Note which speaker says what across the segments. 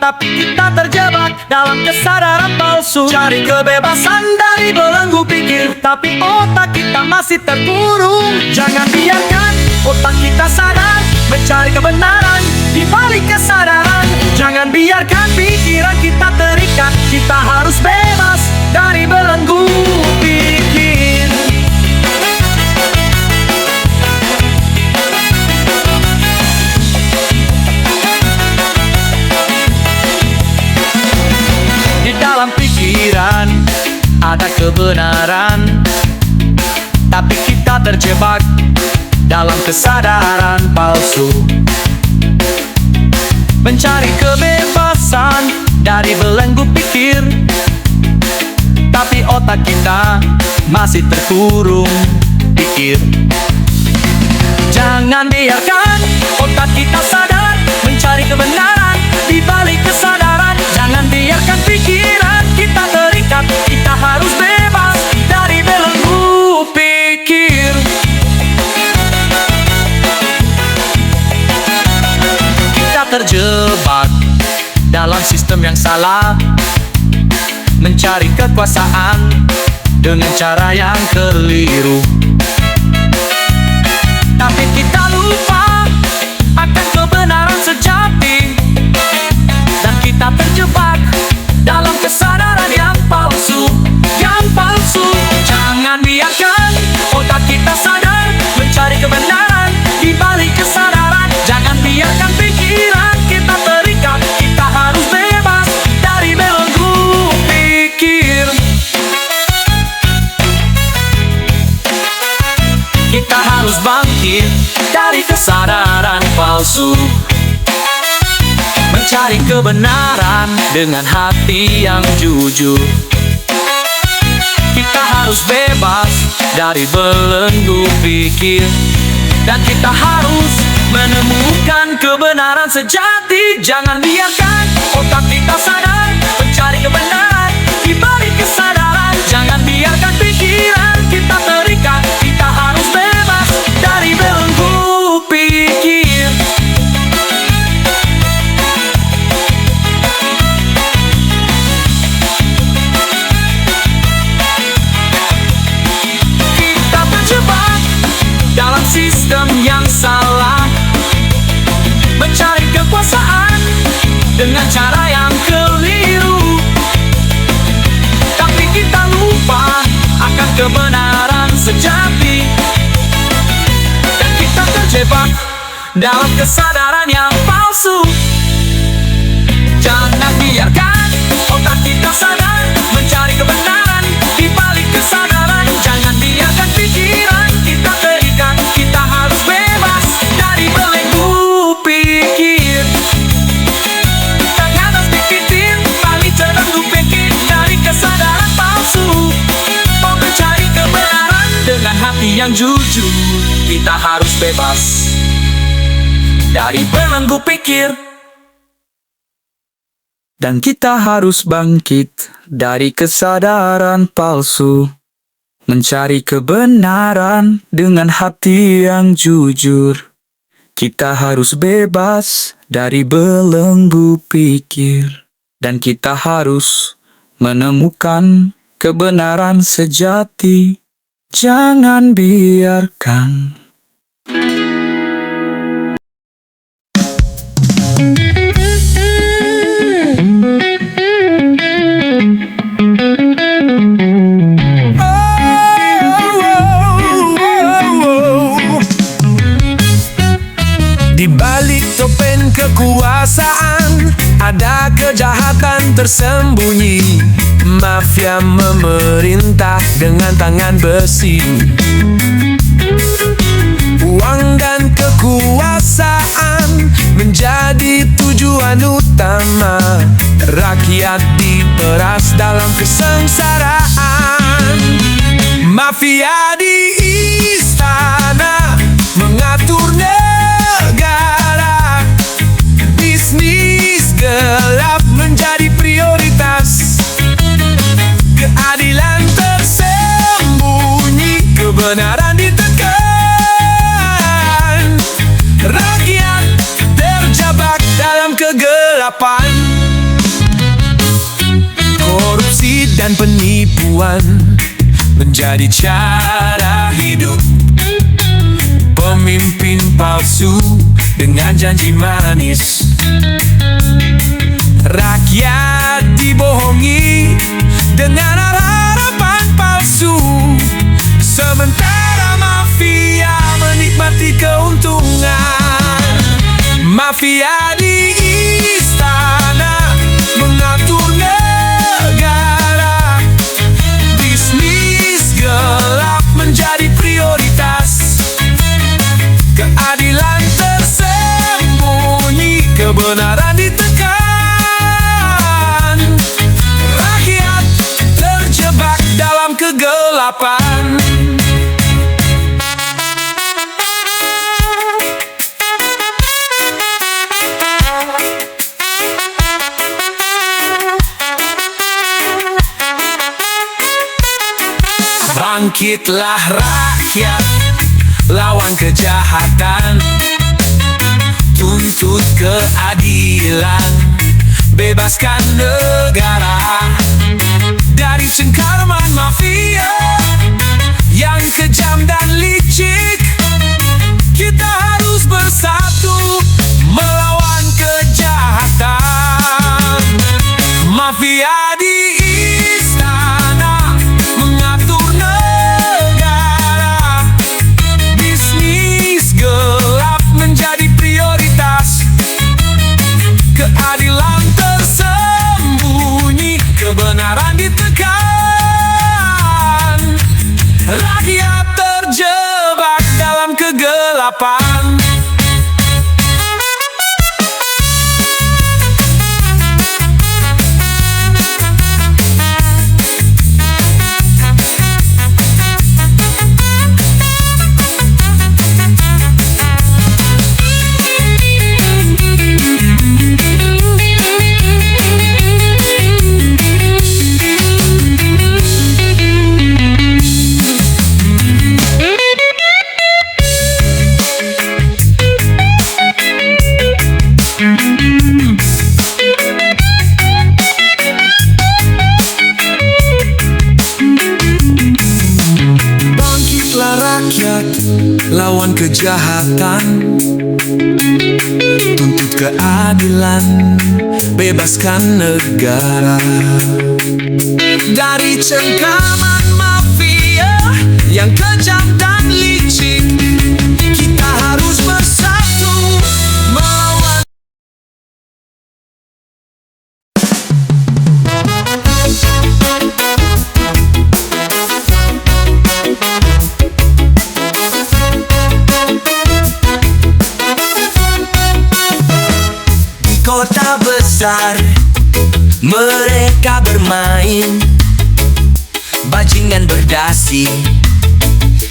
Speaker 1: tapi kita terjebak dalam kesadaran palsu. Cari kebebasan dari belenggu pikir, tapi otak kita masih terkurung. Jangan biarkan otak kita sadar mencari kebenaran di balik kesadaran. Jangan biarkan pikiran kita terikat. Kita harus bebas dari belenggu pikir. Di dalam pikiran ada kebenaran, tapi kita terjebak dalam kesadaran palsu. Mencari kebebasan dari belenggu pikir, tapi otak kita masih terkurung pikir. Jangan biarkan otak kita sadar mencari kebenaran di balik kesadaran. Jangan biarkan pikiran kita terikat. Kita harus bebas dari belenggu pikir. Kita terjebak dalam sistem yang salah, mencari kekuasaan dengan cara yang keliru. Tapi kita lupa akan kebenaran sejati, dan kita terjebak dalam kesadaran yang palsu. Yang palsu. Jangan biarkan otak kita sadar mencari kebenaran di balik kesadaran. Jangan biarkan pikiran kita terikat. Kita harus bebas dari belenggu pikir. Kita harus bangkit dari kesadaran palsu, mencari kebenaran dengan hati yang jujur. Kita harus bebas dari belenggu pikir, dan kita harus menemukan kebenaran sejati. Jangan biarkan otak kita sadar mencari kebenaran di balik kesadaran. Jangan biarkan pikiran kita terikat. Kita harus bebas dari belenggu pikir. Kita terjebak dalam sistem yang salah, mencari kekuasaan dengan cara yang keliru. Tapi kita lupa akan kebenaran sejati, dan kita terjebak dalam kesadaran yang palsu. Jangan biarkan otak kita sadar mencari kebenaran di balik kesadaran. Jangan biarkan pikiran kita terikat. Kita harus bebas dari belenggu pikir. Tak harus pikirin balik belenggu pikir dari kesadaran palsu. Mau mencari kebenaran dengan hati yang jujur. Kita harus bebas dari belenggu pikir, dan kita harus bangkit dari kesadaran palsu, mencari kebenaran dengan hati yang jujur. Kita harus bebas dari belenggu pikir, dan kita harus menemukan kebenaran sejati. Jangan biarkan
Speaker 2: di balik topeng kekuasaan ada kejahatan tersembunyi. Mafia memerintah dengan tangan besi. Uang dan kekuasaan menjadi tujuan utama. Rakyat diperas dalam kesengsaraan. Mafia di istana mengatur negara. Bisnis gelap menjadi prioritas. Keadilan tersembunyi, kebenaran ditekan. Rakyat terjebak dalam kegelapan. Korupsi dan penipuan menjadi cara hidup. Pemimpin palsu dengan janji manis. Rakyat dibohongi dengan harapan palsu. Sementara mafia menikmati keuntungan. Mafia di istana mengatur negara. Bisnis gelap menjadi prioritas. Keadilan tersembunyi, kebenaran ditekan. Rakyat terjebak dalam kegelapan. Bangkitlah rakyat, lawan kejahatan. Tuntut keadilan, bebaskan negara dari cengkaraman mafia yang kejam dan licik. Kita harus bersatu melawan kejahatan. Mafia di istana mengatur negara. Bisnis gelap menjadi prioritas. Keadilan tersembunyi, kebenaran ditekan. Rakyat terjebak dalam kegelapan. Rakyat, lawan kejahatan. Tuntut keadilan, bebaskan negara dari cengkraman mafia yang kejam dan licik. Kita harus bersatu melawan.
Speaker 3: Kota besar, mereka bermain bajingan berdasi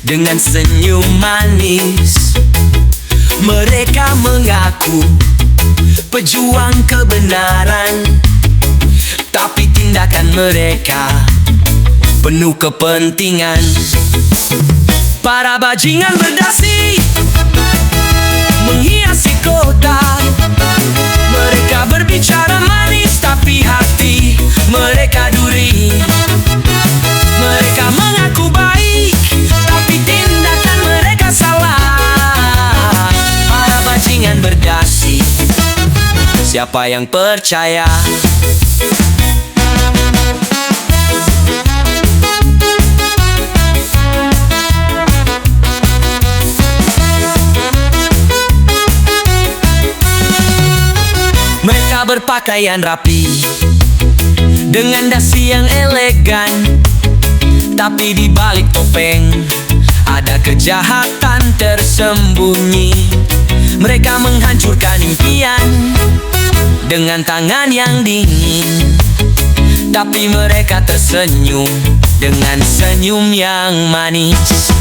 Speaker 3: dengan senyum manis. Mereka mengaku pejuang kebenaran, tapi tindakan mereka penuh kepentingan. Para bajingan berdasi menghiasi kota. Mereka berbicara manis, tapi hati mereka duri. Mereka mengaku baik, tapi tindakan mereka salah. Para bajingan berdasi, siapa yang percaya? Mereka berpakaian rapi dengan dasi yang elegan, tapi di balik topeng ada kejahatan tersembunyi. Mereka menghancurkan impian dengan tangan yang dingin, tapi mereka tersenyum dengan senyum yang manis.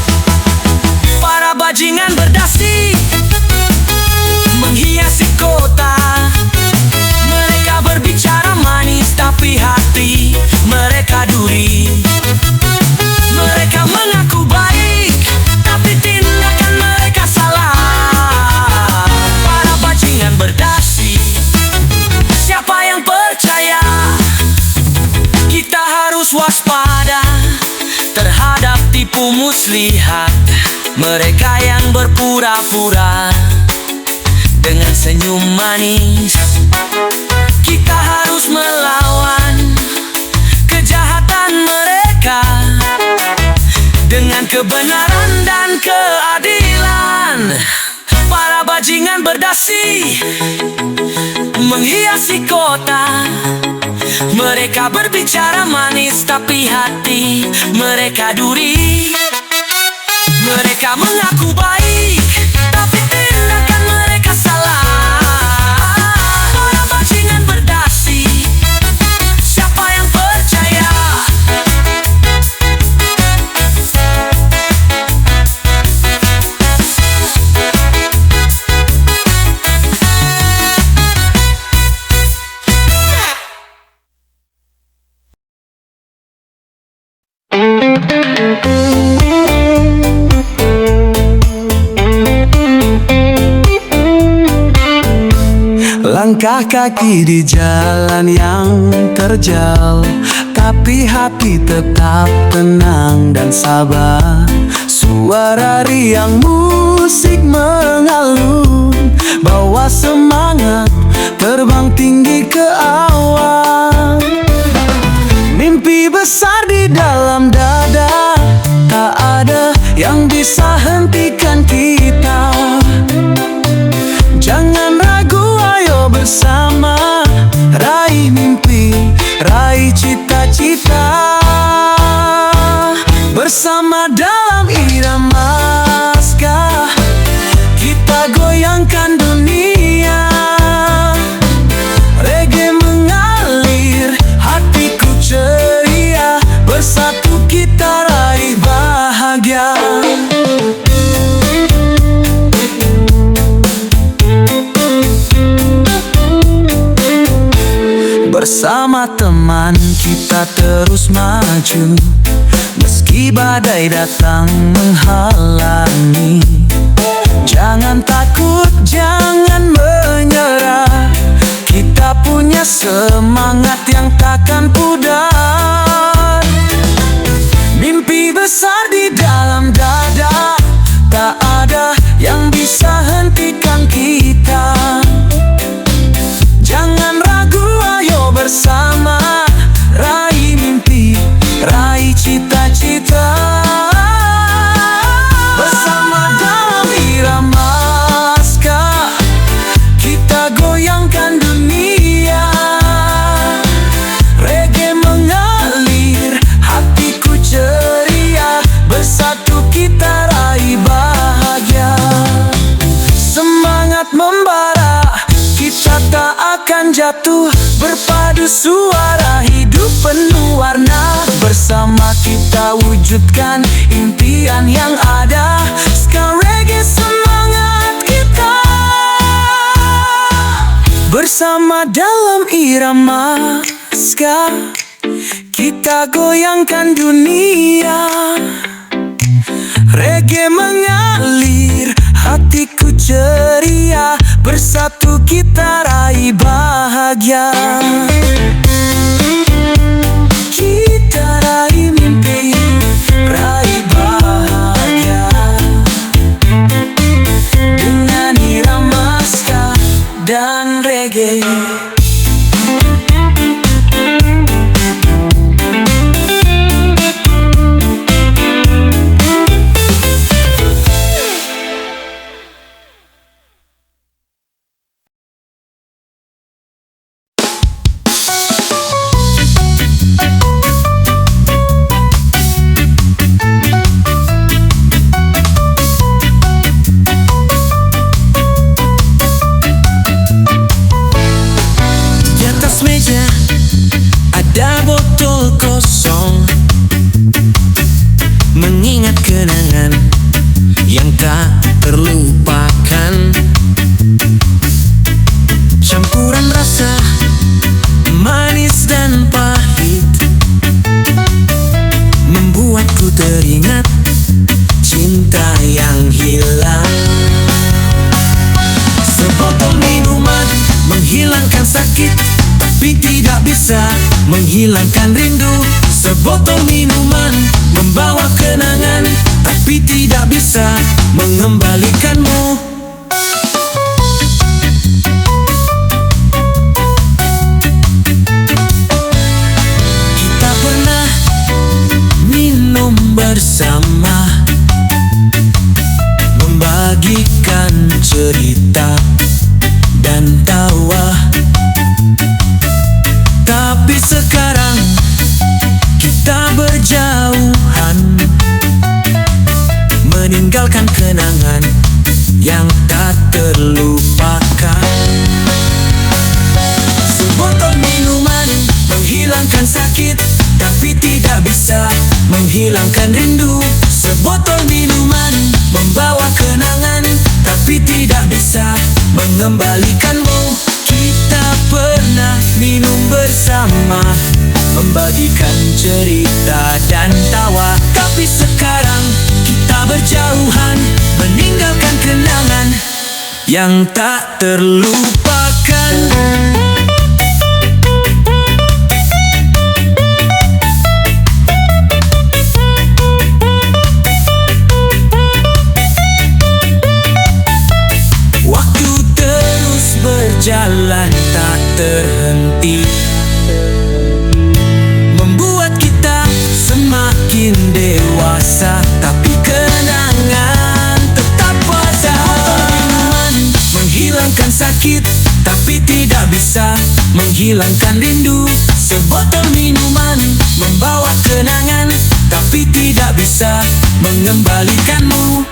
Speaker 3: Para bajingan berdasi menghiasi kota. Mereka berbicara manis, tapi hati mereka duri. Mereka mengaku baik, tapi tindakan mereka salah. Para bajingan berdasi, siapa yang percaya? Kita menipu muslihat mereka yang berpura-pura dengan senyum manis. Kita harus melawan kejahatan mereka dengan kebenaran dan keadilan. Para bajingan berdasi menghiasi kota. Mereka berbicara manis tapi hati mereka duri. Mereka mengaku baik tapi tindakan mereka salah. Para bajingan berdasi, siapa yang percaya?
Speaker 2: Langkah kaki di jalan yang terjal, tapi hati tetap tenang dan sabar. Suara riang musik mengalun, bawa semangat terbang tinggi ke awan. Mimpi besar di dalam dada, tak ada yang bisa hentikan kita. Jangan ragu, ayo bersama raih mimpi, raih cita-cita. Bersama dalam irama ska, kita goyangkan dunia. Reggae mengalir, hatiku ceria. Bersatu kita raih bahagia. Bersama teman kita terus maju, meski badai datang menghalangi. Jangan takut, jangan menyerah. Kita punya semangat yang takkan pudar. Mimpi besar di dalam dada, tak ada yang bisa hentikan kita. Jangan ragu, ayo bersama raih mimpi, raih cita-cita. Bersama dalam irama ska, kita goyangkan dunia. Reggae mengalir, hatiku ceria. Bersatu kita raih bahagia. Semangat membara, kita tak akan jatuh. Berpadu suara, hidup penuh warna. Bersama kita wujudkan impian yang ada. Ska reggae semangat kita. Bersama dalam irama ska, kita goyangkan dunia. Reggae mengalir, hatiku ceria. Bersatu kita raih bahagia. Kita raih mimpi, raih bahagia. Dengan irama ska dan reggae. Ada botol kosong, mengingat kenangan yang tak terlupakan. Campuran rasa manis dan pahit membuatku teringat cinta yang hilang. Sebotol minuman menghilangkan sakit, tapi tidak bisa menghilangkan rindu. Sebotol minuman membawa kenangan, tapi tidak bisa mengembalikanmu. Kita pernah minum bersama, membagikan cerita dan tawa. Tapi sekarang kita berjauhan, meninggalkan kenangan yang tak terlupakan. Sebotol minuman menghilangkan sakit, tapi tidak bisa menghilangkan rindu. Sebotol minuman membawa kenangan, tapi tidak bisa mengembalikanmu. Kita pernah minum bersama, membagikan cerita dan tawa. Tapi sekarang kita berjauhan, meninggalkan kenangan yang tak terlupakan. Jalan tak terhenti, membuat kita semakin dewasa, tapi kenangan tetap ada. Minuman menghilangkan sakit, tapi tidak bisa menghilangkan rindu. Sebotol minuman membawa kenangan, tapi tidak bisa mengembalikanmu.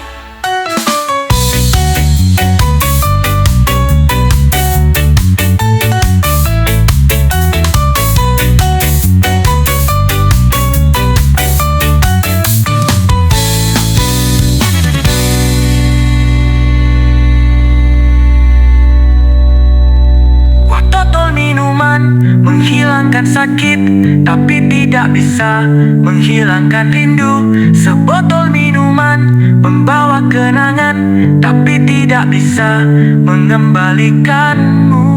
Speaker 2: Menghilangkan sakit, tapi tidak bisa menghilangkan rindu. Sebotol minuman membawa kenangan, tapi tidak bisa mengembalikanmu.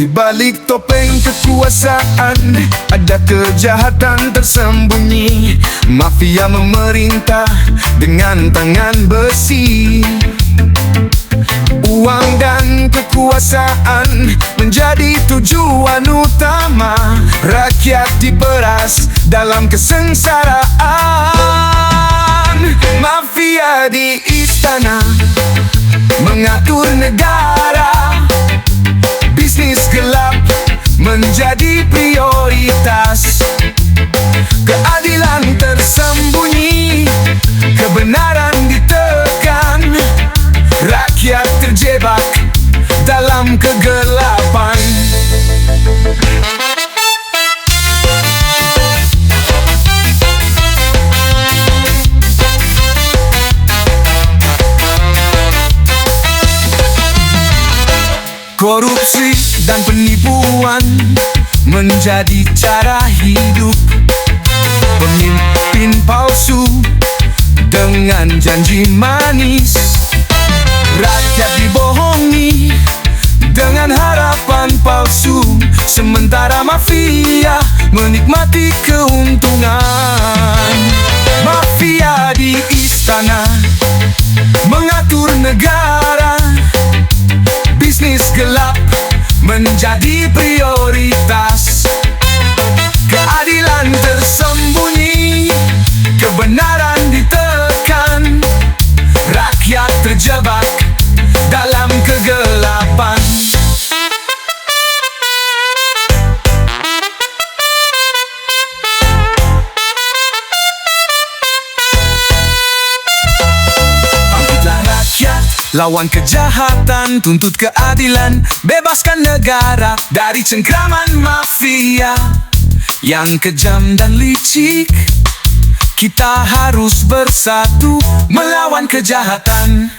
Speaker 4: Di balik topeng kekuasaan ada kejahatan tersembunyi. Mafia memerintah dengan tangan besi. Uang dan kekuasaan menjadi tujuan utama. Rakyat diperas dalam kesengsaraan. Mafia di istana mengatur negara. Bisnis gelap menjadi prioritas. Keadilan tersembunyi, kebenaran ditekan. Rakyat terjebak dalam kegelapan. Korupsi dan penipuan menjadi cara hidup. Pemimpin palsu dengan janji manis. Rakyat dibohongi dengan harapan palsu. Sementara mafia menikmati keuntungan. Mafia di istana mengatur negara. Bisnis gelap menjadi prioritas. Keadilan tersembunyi, kebenaran ditekan. Rakyat terjebak dalam kegelapan. Lawan kejahatan, tuntut keadilan, bebaskan negara dari cengkraman mafia yang kejam dan licik. Kita harus bersatu melawan kejahatan.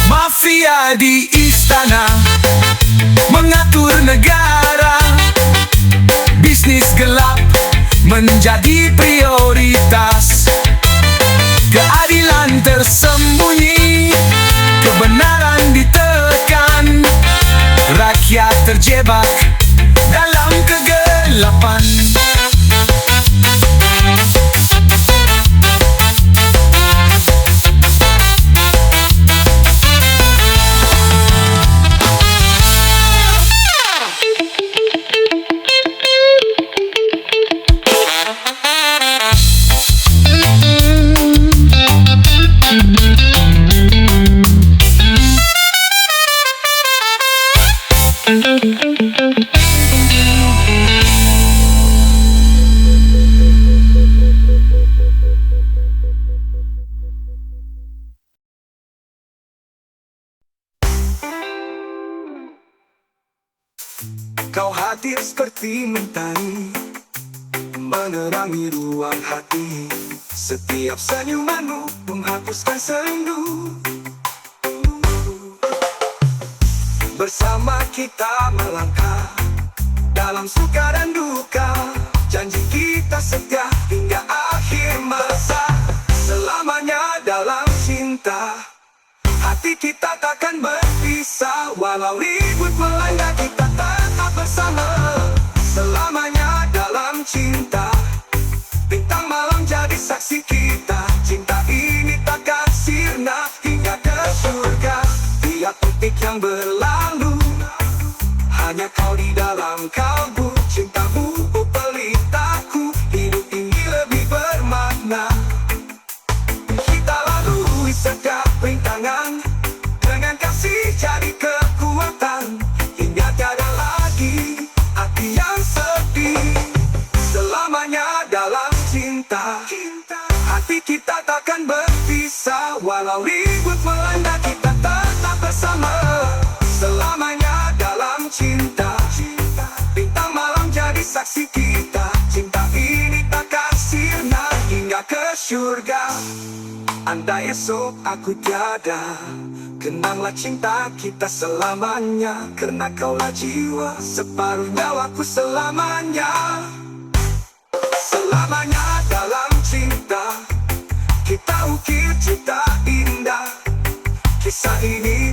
Speaker 4: Mafia di istana mengatur negara. Bisnis gelap menjadi prioritas. Keadilan tersembunyi, kebenaran ditekan. Rakyat terjebak dalam kegelapan.
Speaker 2: Kau hadir seperti mentari, menerangi ruang hati. Setiap senyumanmu menghapuskan serindu. Bersama kita melangkah dalam suka dan duka. Janji kita setia hingga akhir masa. Selamanya dalam cinta, hati kita takkan berpisah. Walau ribut melanda, kita tetap bersama. Selamanya dalam cinta, bintang malam jadi saksi kita. Cinta ini takkan sirna hingga ke surga. Tiap detik yang berlalu, hanya kau di dalam kalbu. Cintamu pelitaku, hidup ini lebih bermakna. Kita lalui setiap rintangan, dengan kasih jadi kekuatan. Hingga tiada lagi hati yang sepi. Selamanya dalam cinta, hati kita takkan berpisah. Walau ribut melanda, kita tetap bersama. Selamanya dalam cinta, bintang malam jadi saksi kita. Cinta ini takkan sirna hingga ke surga. Andai esok aku tiada, kenanglah cinta kita selamanya. Karena kaulah jiwa, separuh nyawaku selamanya. Selamanya dalam cinta, kita ukir cerita indah. Kisah ini